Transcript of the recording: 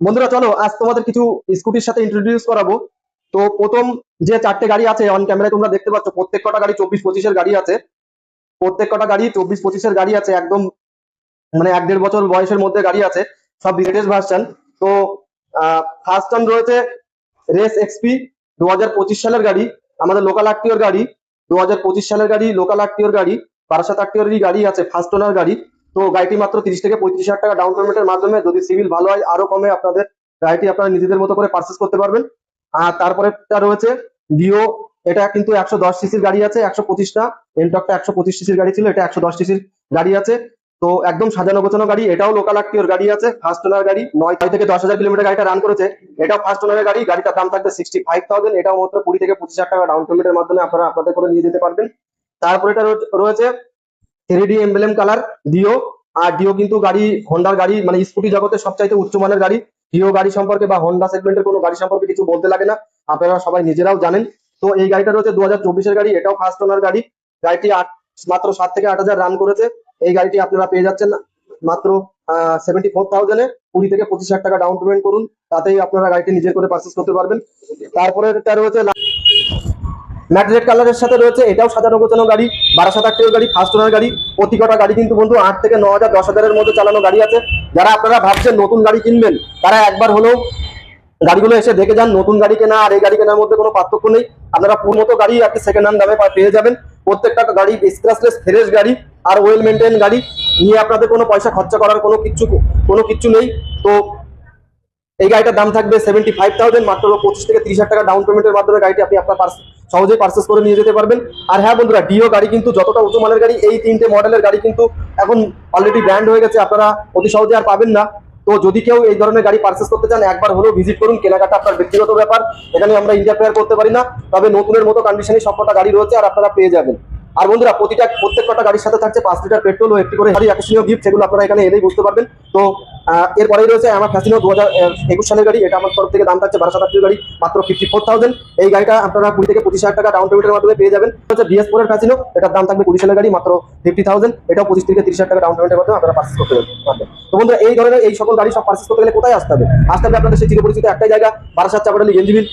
বন্ধুরা চলো আজ তোমাদের কিছু স্কুটির সাথে ইন্ট্রোডিউস করাবো। তো প্রথম যে চারটে গাড়ি আছে অন ক্যামেরায় তোমরা দেখতে পাচ্ছ, প্রত্যেক কটা গাড়ি 24-25-এর গাড়ি আছে। প্রত্যেক কটা গাড়ি 24-25-এর গাড়ি আছে, একদম মানে 1-1.5 বছর বয়সের মধ্যে গাড়ি আছে, সব লেটেস্ট ভার্সন। তো ফার্স্ট টাইম রয়েছে রেস এক্সপি 2025 সালের গাড়ি, আমাদের লোকাল আরটিওর গাড়ি। 2025 সালের গাড়ি, লোকাল আরটিওর গাড়ি, বারাসাত আরটিওরই গাড়ি আছে, ফার্স্ট ওনার গাড়ি। তো গাড়িটি মাত্র 30 থেকে 35 হাজার টাকা ডাউন পেমেন্টের মাধ্যমে, যদি সিভিল ভালো হয় আরো কমে আপনাদের গাড়িটি আপনারা নিজেদের মতো করে পারচেস করতে পারবেন। আর তারপরে রয়েছে ডিও, এটা কিন্তু 110 সিসির গাড়ি আছে, 125 না, এনটকটা 125 সিসির গাড়ি ছিল, এটা 110 সিসির গাড়ি আছে। তো একদম সাজানো গোছানো গাড়ি, এটাও লোকাল আরটিওর গাড়ি আছে, ফার্স্ট ওনার গাড়ি, 9 থেকে 10 হাজার কিলোমিটার গাড়িটা রান করেছে। এটাও ফার্স্ট ওনারের গাড়ি, গাড়িটার দাম থাকবে 65,000, এটাও মাত্র 20 থেকে 25 হাজার টাকা ডাউন পেমেন্টের মাধ্যমে আপনারা আপনাদের করে নিয়ে যেতে পারবেন। তারপরে এটা রয়েছে 3D এমব্লেম কালার ডিও। আর ডিও কিন্তু গাড়ি, হোন্ডার গাড়ি, মানে স্কুটি জগতের সবচাইতে উচ্চমানের গাড়ি। ডিও গাড়ি সম্পর্কে বা হোন্ডা সেগমেন্টের কোনো গাড়ি সম্পর্কে কিছু বলতে লাগে না, আপনারা সবাই নিজেরাও জানেন। তো এই গাড়িটা রয়েছে 2024-এর গাড়ি, এটাও ফার্স্ট ওনার গাড়ি। গাড়িটি মাত্র 7 থেকে 8 হাজার রান করেছে। এই গাড়িটি আপনারা পেয়ে যাচ্ছেন মাত্র 74,000-এ। 20 থেকে 25 হাজার টাকা ডাউন পেমেন্ট করুন, তাতেই আপনারা গাড়িটি নিজের করে পারচেস করতে পারবেন। তারপরে এটা রয়েছে ম্যাট রেড কালারের সাথে রয়েছে, এটাও সাজানো গোছানো গাড়ি, বারাসাত আরটিওর গাড়ি, ফার্স্ট ওনার গাড়ি। প্রতি কটা গাড়ি কিন্তু বন্ধু 8 থেকে 9 হাজার 10 হাজারের মধ্যে চালানো গাড়ি আছে। যারা আপনারা ভাবছেন নতুন গাড়ি কিনবেন, তারা একবার হলেও গাড়িগুলো এসে দেখে যান। নতুন গাড়ি কেনা আর এই গাড়ি কেনার মধ্যে কোনো পার্থক্য নেই, আপনারা পুরো মতো গাড়ি আপনি সেকেন্ড হ্যান্ড দামে পেয়ে যাবেন। প্রত্যেকটা গাড়ি স্ক্র্যাচলেস ফ্রেশ গাড়ি আর ওয়েল মেনটেন গাড়ি, নিয়ে আপনাদের কোনো পয়সা খরচা করার কোনো কিচ্ছু নেই। তো এই গাড়িটার দাম থাকবে 75,000, মাত্র 25 থেকে 30 হাজার টাকা ডাউন পেমেন্টের মাধ্যমে গাড়িটি আপনি আপনার সহজেই পারচেস করে নিয়ে যেতে পারবেন। আর হ্যাঁ বন্ধুরা, ডিও গাড়ি কিন্তু যতটা উঁচু মানের গাড়ি, এই তিনটে মডেলের গাড়ি কিন্তু এখন অলরেডি ব্র্যান্ড হয়ে গেছে, আপনারা অতি সহজে আর পাবেন না। তো যদি কেউ এই ধরনের গাড়ি পারচেস করতে চান, একবার হলেও ভিজিট করুন। কেনাকাটা আপনার ব্যক্তিগত ব্যাপার, এখানে আমরা ইন্টারফেয়ার করতে পারি না। তবে নতুনের মতো কন্ডিশনে সবকটা গাড়ি রয়েছে আর আপনারা পেয়ে যাবেন। আর বন্ধুরা, প্রত্যেক কটা গাড়ির সাথে থাকছে 5 লিটার পেট্রোল ও একটি করে আকর্ষণীয় গিফট, সেগুলো আপনারা এখানে এলেই বুঝতে পারবেন। তো এরপরেই রয়েছে আমার ফ্যাসিনো 2021 সালের গাড়ি, এটা আমার তরফ থেকে দাম থাকছে বারাসাত আরটিওর গাড়ি, মাত্র 54,000। এই গাড়িটা আপনারা 20 থেকে 25 হাজার টাকা ডাউন পেমেন্টের মাধ্যমে পেয়ে যাবেন। হচ্ছে BS4 এর ফ্যাসিনো, এটার দাম থাকবে 20 সালের গাড়ি, মাত্র 50,000, এটাও 25 থেকে 30 হাজার টাকা ডাউন পেমেন্টের মাধ্যমে আপনারা পারচেস করতে পারবেন। তো বন্ধুরা, এই ধরনের এই সকল গাড়ি সব পারচেস করতে গেলে কোথায় আসতে হবে? আপনাদের সেই চিরপরিচিত একটাই জায়গা, বারাসাত চাপাডালি গেঞ্জিবিল।